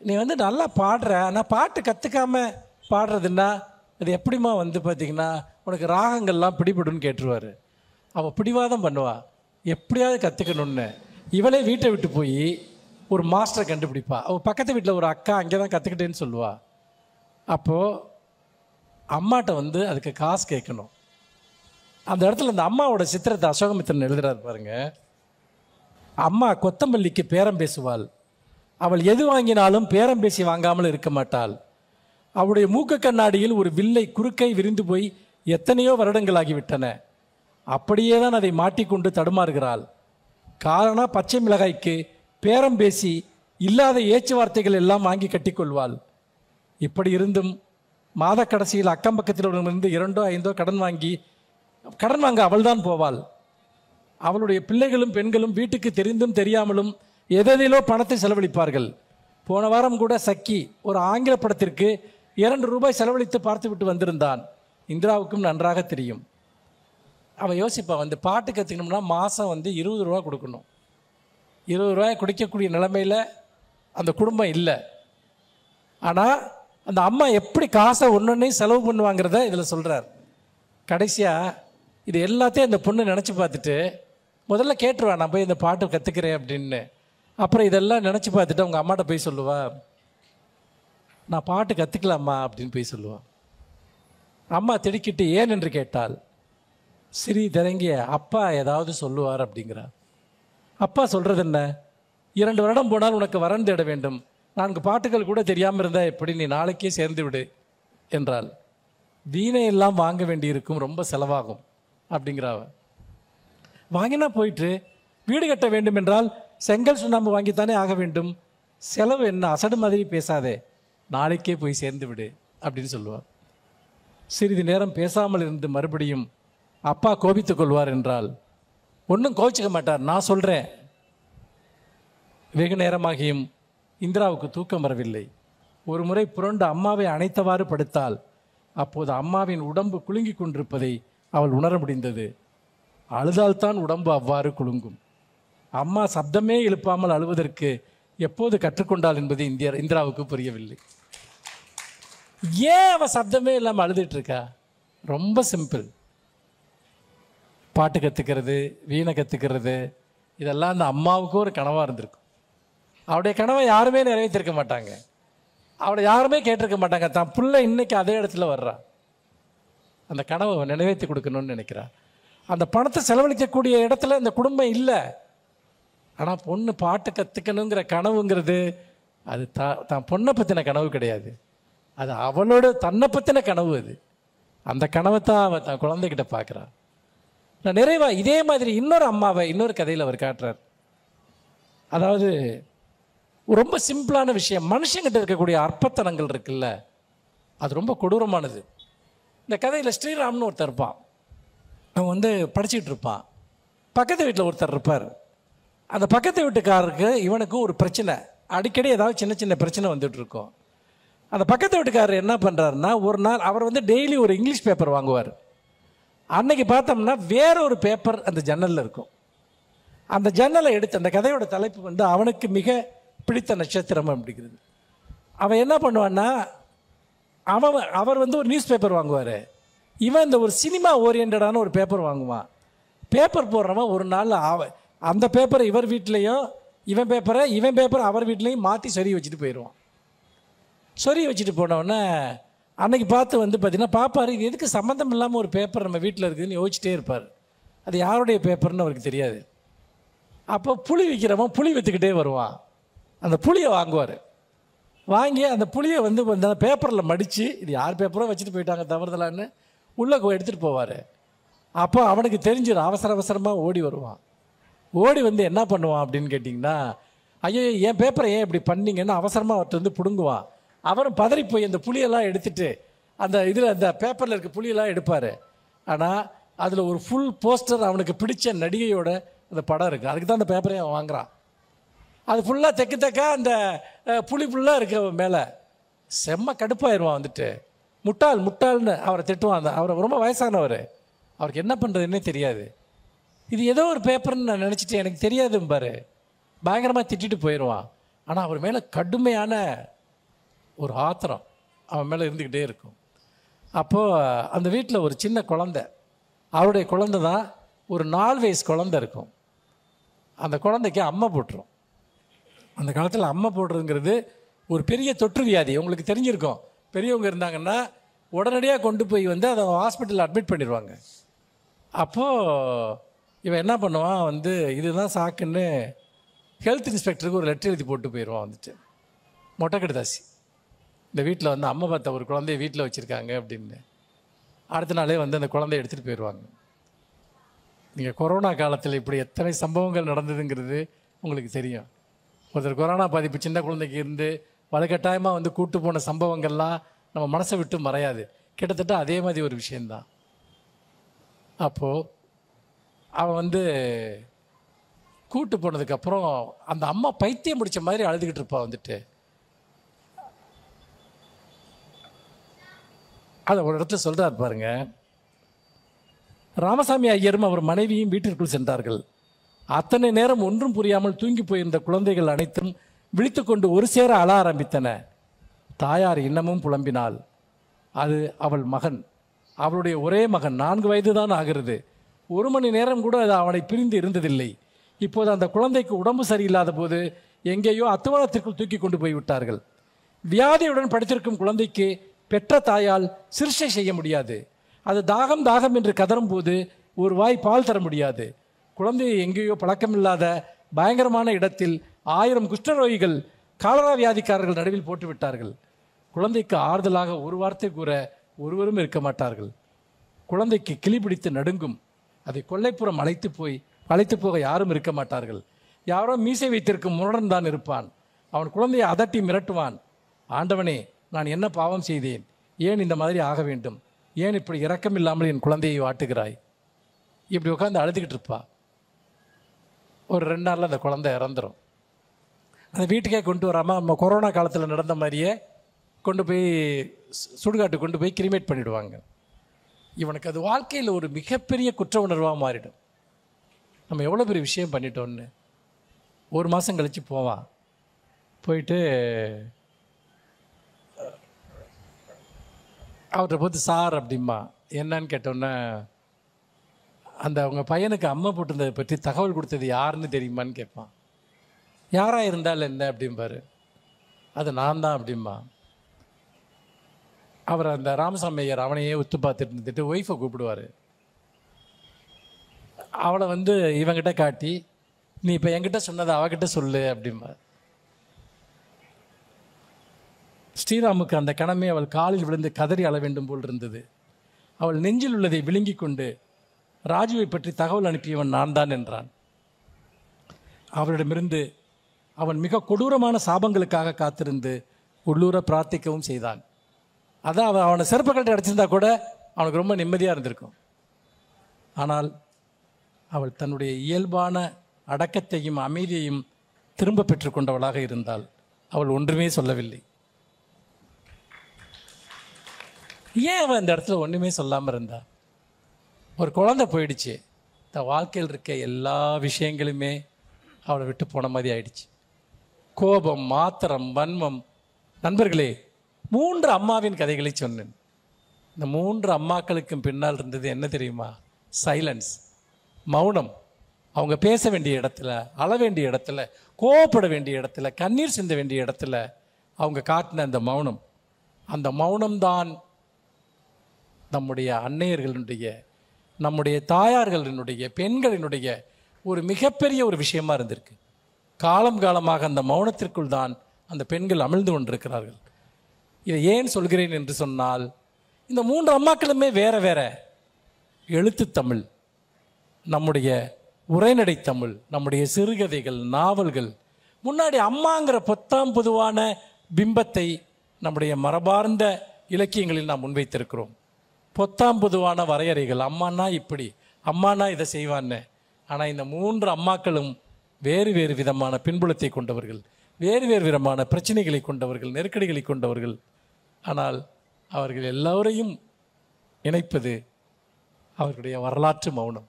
Speaker 1: நீ வந்து நல்லா பாடுற, ஆனால் பாட்டு கற்றுக்காம பாடுறதுன்னா அது எப்படிமா வந்து பார்த்திங்கன்னா உனக்கு ராகங்கள்லாம் பிடிபடுன்னு கேட்டுருவார். அவள் பிடிவாதம் பண்ணுவா, எப்படியாவது கற்றுக்கணுன்னு. இவளே வீட்டை விட்டு போய் ஒரு மாஸ்டரை கண்டுபிடிப்பா. அவள் பக்கத்து வீட்டில் ஒரு அக்கா அங்கே தான் கற்றுக்கிட்டேன்னு சொல்லுவாள். அப்போது அம்மாட்ட வந்து அதுக்கு காசு கேட்கணும். அந்த இடத்துல அந்த அம்மாவோட சித்திரத்தை அசோகமித்திரன் எழுதுறாரு பாருங்க. அம்மா கொத்தமல்லிக்கு பேரம் பேசுவாள், அவள் எது வாங்கினாலும் பேரம் பேசி வாங்காமல் இருக்க மாட்டாள். அவளுடைய மூக்கு கண்ணாடியில் ஒரு வில்லை குறுக்கை விரிந்து போய் எத்தனையோ வருடங்களாகிவிட்டன. அப்படியே தான் அதை மாட்டிக்கொண்டு தடுமாறுகிறாள். காரணம் பச்சை மிளகாய்க்கு பேரம் பேசி இல்லாத ஏச்சு வார்த்தைகள் எல்லாம் வாங்கி கட்டிக்கொள்வாள். இப்படி இருந்தும் மாத கடைசியில் அக்கம் பக்கத்தில் இருந்து 2ஓ 5ஓ கடன் வாங்க அவள் தான் போவாள். அவளுடைய பிள்ளைகளும் பெண்களும் வீட்டுக்கு தெரிந்தும் தெரியாமலும் எதிலோ பணத்தை செலவழிப்பார்கள். போன வாரம் கூட சக்கி ஒரு ஆங்கில படத்திற்கு 2 ரூபாய் செலவழித்து பார்த்து விட்டு வந்திருந்தான். இந்திராவுக்கும் நன்றாக தெரியும். அவன் யோசிப்பான், வந்து பாட்டு கற்றுக்கணும்னா மாதம் வந்து 20 ரூபா கொடுக்கணும். 20 ரூபாய் குடிக்கக்கூடிய நிலைமையில் அந்த குடும்பம் இல்லை. ஆனால் அந்த அம்மா எப்படி காசை ஒன்றொன்னையும் செலவு பண்ணுவாங்கிறத இதில் சொல்கிறார். கடைசியாக இது எல்லாத்தையும் அந்த பொண்ணு நினச்சி பார்த்துட்டு முதல்ல கேட்டுருவான், நான் போய் இந்த பாட்டு கற்றுக்கிறேன் அப்படின்னு. அப்புறம் இதெல்லாம் நினச்சி பார்த்துட்டு அவங்க அம்மாட்ட போய் சொல்லுவா, நான் பாட்டு கற்றுக்கலாமா அப்படின்னு போய் சொல்லுவான். அம்மா திடுக்கிட்டு ஏன் என்று கேட்டால், சிறி திறங்கிய அப்பா ஏதாவது சொல்லுவார் அப்படிங்கிறார். அப்பா சொல்கிறது என்ன, 2 வருடம் போனால் உனக்கு வரன் தேட வேண்டும், 4 பாட்டுகள் கூட தெரியாமல் இருந்தால் எப்படி, நீ நாளைக்கே சேர்ந்து விடு என்றால். வீணை எல்லாம் வாங்க வேண்டியிருக்கும், ரொம்ப செலவாகும் அப்படிங்கிறாவ. வாங்கினா போயிட்டு வீடு கட்ட வேண்டும் என்றால் செங்கல் சுண்ணாம்பு வாங்கித்தானே ஆக வேண்டும், செலவு என்ன, அசடு மாதிரி பேசாதே, நாளைக்கே போய் சேர்ந்து விடு அப்படின்னு சொல்லுவார். சிறிது நேரம் பேசாமல் இருந்து மறுபடியும் அப்பா கோபித்துக் கொள்வார் என்றால் ஒன்றும் கோபிச்சுக்க மாட்டார், நான் சொல்கிறேன். வெகு நேரமாகியும் இந்திராவுக்கு தூக்கம் வரவில்லை. ஒரு முறை புரண்டு அம்மாவை அணைத்தவாறு படுத்தால் அப்போது அம்மாவின் உடம்பு குலுங்கி கொண்டிருப்பதை அவள் உணர முடிந்தது. அழுதால்தான் உடம்பு அவ்வாறு குலுங்கும். அம்மா சப்தமே எழுப்பாமல் அழுவதற்கு எப்போது கற்றுக்கொண்டாள் என்பது இந்திராவுக்கு புரியவில்லை. ஏன் அவள் சப்தமே இல்லாமல் அழுதுட்டு இருக்கா? ரொம்ப சிம்பிள். பாட்டு கற்றுக்கிறது, வீணை கற்றுக்கிறது, இதெல்லாம் அந்த அம்மாவுக்கும் ஒரு கனவாக இருந்திருக்கும். அவருடைய கனவை யாருமே நிறைவேற்றிருக்க மாட்டாங்க, அவளை யாருமே கேட்டிருக்க மாட்டாங்க. தான் பிள்ளை இன்னைக்கு அதே இடத்துல வர்றா, அந்த கனவை நிறைவேற்றி கொடுக்கணும்னு நினைக்கிறா. அந்த பணத்தை செலவழிக்கக்கூடிய இடத்துல அந்த குடும்பம் இல்லை. ஆனால் பொண்ணு பாட்டு கற்றுக்கணுங்கிற கனவுங்கிறது அது தான் பொண்ணை பற்றின கனவு கிடையாது, அது அவளோட தன்னை பற்றின கனவு. அது அந்த கனவை தான் அவள் தான் குழந்தைகிட்ட பார்க்குறான். நான் நிறைவாக இதே மாதிரி இன்னொரு அம்மாவை இன்னொரு கதையில் அவர் காட்டுறார். அதாவது ரொம்ப சிம்பிளான விஷயம், மனுஷங்கிட்ட இருக்கக்கூடிய அற்பத்தனங்கள் இருக்குல்ல, அது ரொம்ப கொடூரமானது. இந்த கதையில் ஸ்ரீராம்னு ஒருத்தர் இருப்பான். அவன் வந்து படிச்சுக்கிட்டு இருப்பான். பக்கத்து வீட்டில் ஒருத்தர் இருப்பார். அந்த பக்கத்து வீட்டுக்காரருக்கு இவனுக்கு ஒரு பிரச்சனை, அடிக்கடி ஏதாவது சின்ன சின்ன பிரச்சனை வந்துட்டு இருக்கும். அந்த பக்கத்து வீட்டுக்காரர் என்ன பண்ணுறாருன்னா, ஒரு நாள் அவர் வந்து டெய்லி ஒரு இங்கிலீஷ் பேப்பர் வாங்குவார். அன்னைக்கு பார்த்தோம்னா வேற ஒரு பேப்பர் அந்த ஜன்னலில் இருக்கும். அந்த ஜன்னலை எடுத்து, அந்த கதையோட தலைப்பு வந்து அவனுக்கு மிக பிடித்த நட்சத்திரம் அப்படிங்கிறது. அவன் என்ன பண்ணுவான்னா, அவர் வந்து ஒரு நியூஸ் பேப்பர் வாங்குவார், இவன் இந்த ஒரு சினிமா ஓரியன்டான ஒரு பேப்பர் வாங்குவான். பேப்பர் போடுறவன் ஒரு நாள் அந்த பேப்பரை இவர் வீட்லேயும் இவன் பேப்பரை அவர் வீட்லேயும் மாற்றி சொறி வச்சுட்டு போயிடுவான். சொறி வச்சுட்டு போனவுடனே அன்னைக்கு பார்த்து வந்து பார்த்தீங்கன்னா பார்ப்பார், இது எதுக்கு சம்மந்தம் இல்லாமல் ஒரு பேப்பர் நம்ம வீட்டில் இருக்குதுன்னு யோசிச்சிட்டே இருப்பார். அது யாருடைய பேப்பர்னு அவருக்கு தெரியாது. அப்போ புளி விற்கிறவன் புளி விற்றுக்கிட்டே வருவான். அந்த புளியை வாங்குவார். வாங்கி அந்த புளியை வந்து அந்த பேப்பரில் மடித்து, இது யார் பேப்பரோ வச்சுட்டு போயிட்டாங்க தவறுதலான்னு உள்ளே எடுத்துகிட்டு போவார். அப்போ அவனுக்கு தெரிஞ்சிடும், அவசர அவசரமாக ஓடி வருவான். ஓடி வந்து என்ன பண்ணுவான் அப்படின்னு கேட்டிங்கன்னா, ஐயோ என் பேப்பரை ஏன் இப்படி பண்ணிங்கன்னு அவசரமாக அவர்கிட்ட வந்து பிடுங்குவான். அவரும் பதறி போய் அந்த புளியெல்லாம் எடுத்துட்டு அந்த இதில் அந்த பேப்பரில் இருக்க புளியெல்லாம் எடுப்பார். ஆனால் அதில் ஒரு ஃபுல் போஸ்டர் அவனுக்கு பிடிச்ச நடிகையோட அந்த படம் இருக்குது. அதுக்கு தான் அந்த பேப்பரையும் அவன் வாங்குறான். அது ஃபுல்லாக தெக்க அந்த புளி ஃபுல்லாக இருக்க மேலே செம்ம கடுப்பாயிருவான். வந்துட்டு முட்டாள்னு அவரை திட்டுவான். அந்த அவர் ரொம்ப வயசானவர், அவருக்கு என்ன பண்ணுறதுன்னே தெரியாது. இது ஏதோ ஒரு பேப்பர்னு நான் நினச்சிட்டு எனக்கு தெரியாதுன்னு பாரு, பயங்கரமாக திட்டிட்டு போயிடுவான். ஆனால் அவர் மேலே கடுமையான ஒரு ஆத்திரம் அவன் மேலே இருந்துக்கிட்டே இருக்கும். அப்போது அந்த வீட்டில் ஒரு சின்ன குழந்தை, அவருடைய குழந்தை தான், ஒரு 4 வயசு குழந்தை இருக்கும். அந்த குழந்தைக்கு அம்மை போட்டுரும். அந்த காலத்தில் அம்மை போடுறதுங்கிறது ஒரு பெரிய தொற்று வியாதி, உங்களுக்கு தெரிஞ்சிருக்கும். பெரியவங்க இருந்தாங்கன்னா உடனடியாக கொண்டு போய் வந்து அதை ஹாஸ்பிட்டலில் அட்மிட் பண்ணிடுவாங்க. அப்போது இவன் என்ன பண்ணுவான், வந்து இதுதான் சாக்குன்னு ஹெல்த் இன்ஸ்பெக்டருக்கு ஒரு லெட்டர் எழுதி போட்டு போயிடுவான். வந்துட்டு மொட்டைக்கடுதாசி, இந்த வீட்டில் வந்து அம்மா பார்த்த ஒரு குழந்தைய வீட்டில் வச்சுருக்காங்க அப்படின்னு. அடுத்த நாளே வந்து அந்த குழந்தைய எடுத்துகிட்டு போயிடுவாங்க. நீங்கள் கொரோனா காலத்தில் இப்படி எத்தனை சம்பவங்கள் நடந்ததுங்கிறது உங்களுக்கு தெரியும். ஒருத்தர் கொரோனா பாதிப்பு சின்ன குழந்தைக்கு இருந்து வலுக்கட்டாயமாக வந்து கூட்டு போன சம்பவங்கள்லாம் நம்ம மனசை விட்டு மறையாது. கிட்டத்தட்ட அதே மாதிரி ஒரு விஷயந்தான். அப்போது அவன் வந்து கூட்டு போனதுக்கப்புறம் அந்த அம்மா பைத்தியம் பிடிச்ச மாதிரி அழுதுகிட்டு இருப்பா. வந்துட்டு அதை ஒரு இடத்துல சொல்கிறார் பாருங்க. ராமசாமி ஐயரும் அவர் மனைவியும் வீட்டிற்குள் சென்றார்கள். அத்தனை நேரம் ஒன்றும் புரியாமல் தூங்கி போயிருந்த குழந்தைகள் அனைத்தும் விழித்து கொண்டு ஒரு சேர அழ ஆரம்பித்தன. தாயார் இன்னமும் புலம்பினாள். அது அவள் மகன், அவளுடைய ஒரே மகன். 4 வயது தான் ஆகிறது. 1 மணி நேரம் கூட அது அவனை பிரிந்து இருந்ததில்லை. இப்போது அந்த குழந்தைக்கு உடம்பு சரியில்லாத போது எங்கேயோ அத்துவாரத்திற்குள் தூக்கி கொண்டு போய்விட்டார்கள். வியாதியுடன் படுத்திருக்கும் குழந்தைக்கு பெற்ற தாயால் சிகிச்சை செய்ய முடியாது. அது தாகம் தாகம் என்று கதறும் போது ஒரு வாய் பால் தர முடியாது. குழந்தையை எங்கேயோ பழக்கமில்லாத பயங்கரமான இடத்தில் 1000 குஷ்டரோகிகள் காலரா வியாதிக்காரர்கள் நடுவில் போட்டுவிட்டார்கள். குழந்தைக்கு ஆறுதலாக ஒரு வார்த்தை கூற ஒருவரும் இருக்க மாட்டார்கள். குழந்தைக்கு கிளி பிடித்து நடுங்கும். அதை கொல்லைப்புறம் அழைத்து போக யாரும் இருக்க மாட்டார்கள். யாரோ மீசை வைத்திருக்கும் முரடன் தான் இருப்பான். அவன் குழந்தையை அதட்டி மிரட்டுவான். ஆண்டவனே, நான் என்ன பாவம் செய்தேன்? ஏன் இந்த மாதிரி ஆக வேண்டும்? ஏன் இப்படி இரக்கமில்லாமல் என் குழந்தையை வாட்டுகிறாய்? இப்படி உட்காந்து அழுதுகிட்டு இருப்பா. ஒரு 2 நாளில் அந்த குழந்தை இறந்துடும். அந்த வீட்டுக்கே கொண்டு வராமல் நம்ம கொரோனா காலத்தில் நடந்த மாதிரியே கொண்டு போய் சுடுகாட்டு கொண்டு போய் கிரிமேட் பண்ணிவிடுவாங்க. இவனுக்கு அது வாழ்க்கையில் ஒரு மிகப்பெரிய குற்ற உணர்வாக மாறிடும். நம்ம எவ்வளோ பெரிய விஷயம் பண்ணிட்டோன்னு. 1 மாதம் கழித்து போவான். போயிட்டு அவர்கிட்ட பார்த்து சார் அப்படிமா என்னன்னு கேட்டோன்னே, அந்த அவங்க பையனுக்கு அம்மா போட்டிருந்ததை பற்றி தகவல் கொடுத்தது யாருன்னு தெரியுமான்னு கேட்பான். யாராக இருந்தால் என்ன அப்படிம்பாரு. அது நான் தான் அப்படிம்பா. அவர் அந்த ராமசாமி ஐயர் அவனையே ஒத்து பார்த்துட்டு இருந்துட்டு ஒய்ஃபை கூப்பிடுவார். அவளை இவங்கிட்ட காட்டி, நீ இப்போ என்கிட்ட சொன்னதை அவகிட்ட சொல்லு அப்படிம்பா. ஸ்ரீராமுக்கு அந்த கணமே அவள் காலில் விழுந்து கதறி அழ வேண்டும் போல் இருந்தது. அவள் நெஞ்சில் உள்ளதை விழுங்கி கொண்டு ராஜுவை பற்றி தகவல் அனுப்பியவன் நான் தான் என்றான். அவரிடமிருந்து அவன் மிக கொடூரமான சாபங்களுக்காக காத்திருந்து உள்ளூர பிரார்த்திக்கவும் செய்தான். அதான் அவனை செருப்பு கட்டி அடைச்சிருந்தா கூட அவனுக்கு ரொம்ப நிம்மதியாக இருந்திருக்கும். ஆனால் அவள் தன்னுடைய இயல்பான அடக்கத்தையும் அமைதியையும் திரும்ப பெற்றுக்கொண்டவளாக இருந்தாள். அவள் ஒன்றுமே சொல்லவில்லை. ஏன் அவன் இந்த இடத்துல ஒன்றுமே சொல்லாமல் இருந்தா? ஒரு குழந்தை போயிடுச்சு. தன் வாழ்க்கையில் இருக்க எல்லா விஷயங்களுமே அவளை விட்டு போன மாதிரி ஆயிடுச்சு. கோபம், மாத்திரம், வன்மம். நண்பர்களே, 3 அம்மாவின் கதைகளை சொன்னேன். இந்த 3 அம்மாக்களுக்கும் பின்னால் இருந்தது என்ன தெரியுமா? சைலன்ஸ், மௌனம். அவங்க பேச வேண்டிய இடத்துல, அழ வேண்டிய இடத்துல, கோபப்பட வேண்டிய இடத்துல, கண்ணீர் சிந்த வேண்டிய இடத்துல அவங்க காட்டின அந்த மௌனம். அந்த மௌனம்தான் நம்முடைய அன்னையர்களினுடைய, நம்முடைய தாயார்களினுடைய, பெண்களினுடைய ஒரு மிகப்பெரிய ஒரு விஷயமா இருந்திருக்கு. காலம் காலமாக அந்த மௌனத்திற்குள் தான் அந்த பெண்கள் அமிழ்ந்து கொண்டிருக்கிறார்கள். இதை ஏன் சொல்கிறேன் என்று சொன்னால், இந்த 3 அம்மாக்களுமே வேற வேற எழுத்து தமிழ், நம்முடைய உரைநடை தமிழ், நம்முடைய சிறுகதைகள், நாவல்கள். முன்னாடி அம்மாங்கிற பொத்தாம் பொதுவான பிம்பத்தை நம்முடைய மரபார்ந்த இலக்கியங்களில் நாம் முன்வைத்திருக்கிறோம். பொத்தாம் பொதுவான வரையறைகள், அம்மானா இப்படி, அம்மானா இதை செய்வான்னு. ஆனால் இந்த 3 அம்மாக்களும் வேறு வேறு விதமான பின்புலத்தை கொண்டவர்கள், வேறு வேறு விதமான பிரச்சனைகளை கொண்டவர்கள், நெருக்கடிகளை கொண்டவர்கள். ஆனால் அவர்கள் எல்லோரையும் இணைப்பது அவர்களுடைய வரலாற்று மௌனம்.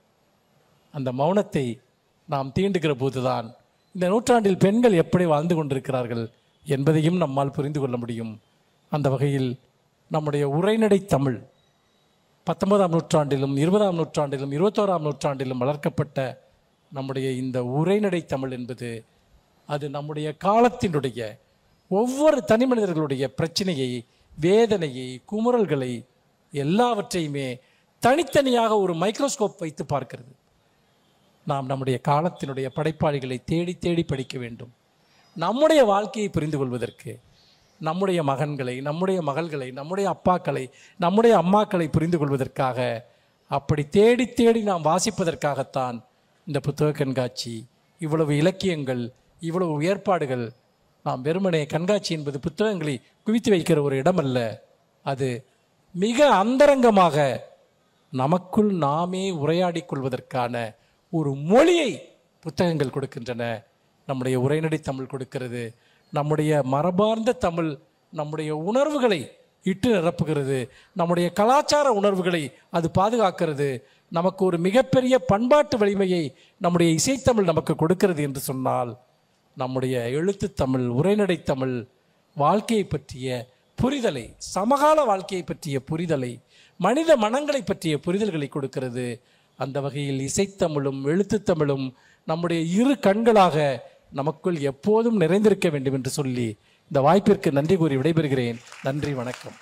Speaker 1: அந்த மௌனத்தை நாம் தீண்டுகிற போதுதான் இந்த நூற்றாண்டில் பெண்கள் எப்படி வாழ்ந்து கொண்டிருக்கிறார்கள் என்பதையும் நம்மால் புரிந்து கொள்ள முடியும். அந்த வகையில் நம்முடைய உரைநடை தமிழ் 19ஆம் நூற்றாண்டிலும் 20ஆம் நூற்றாண்டிலும் 21ஆம் நூற்றாண்டிலும் வளர்க்கப்பட்ட நம்முடைய இந்த உரைநடை தமிழ் என்பது, அது நம்முடைய காலத்தினுடைய ஒவ்வொரு தனி மனிதர்களுடைய பிரச்சனையை, வேதனையை, குமுறல்களை எல்லாவற்றையுமே தனித்தனியாக ஒரு மைக்ரோஸ்கோப் வைத்து பார்க்கிறது. நாம் நம்முடைய காலத்தினுடைய படைப்பாளிகளை தேடி தேடி படிக்க வேண்டும். நம்முடைய வாழ்க்கையை புரிந்து கொள்வதற்கு, நம்முடைய மகன்களை, நம்முடைய மகள்களை, நம்முடைய அப்பாக்களை, நம்முடைய அம்மாக்களை புரிந்து கொள்வதற்காக, அப்படி தேடி தேடி நாம் வாசிப்பதற்காகத்தான் இந்த புத்தக கண்காட்சி, இவ்வளவு இலக்கியங்கள், இவ்வளவு ஏற்பாடுகள். நாம் வெறுமனே கண்காட்சி என்பது புத்தகங்களை குவித்து வைக்கிற ஒரு இடம் அல்ல. அது மிக அந்தரங்கமாக நமக்குள் நாமே உரையாடி கொள்வதற்கான ஒரு மொழியை புத்தகங்கள் கொடுக்கின்றன, நம்முடைய உரைநடை தமிழ் கொடுக்கிறது, நம்முடைய மரபார்ந்த தமிழ் நம்முடைய உணர்வுகளை இட்டு நிரப்புகிறது, நம்முடைய கலாச்சார உணர்வுகளை அது பாதுகாக்கிறது, நமக்கு ஒரு மிகப்பெரிய பண்பாட்டு வலிமையை நம்முடைய இசைத்தமிழ் நமக்கு கொடுக்கிறது என்று சொன்னால், நம்முடைய எழுத்துத்தமிழ் உரைநடை தமிழ் வாழ்க்கையை பற்றிய புரிதலை, சமகால வாழ்க்கையை பற்றிய புரிதலை, மனித மனங்களை பற்றிய புரிதல்களை கொடுக்கிறது. அந்த வகையில் இசைத்தமிழும் எழுத்துத்தமிழும் நம்முடைய இரு கண்களாக நமக்குள் எப்போதும் நிறைந்திருக்க வேண்டும் என்று சொல்லி இந்த வாய்ப்பிற்கு நன்றி கூறி விடைபெறுகிறேன். நன்றி, வணக்கம்.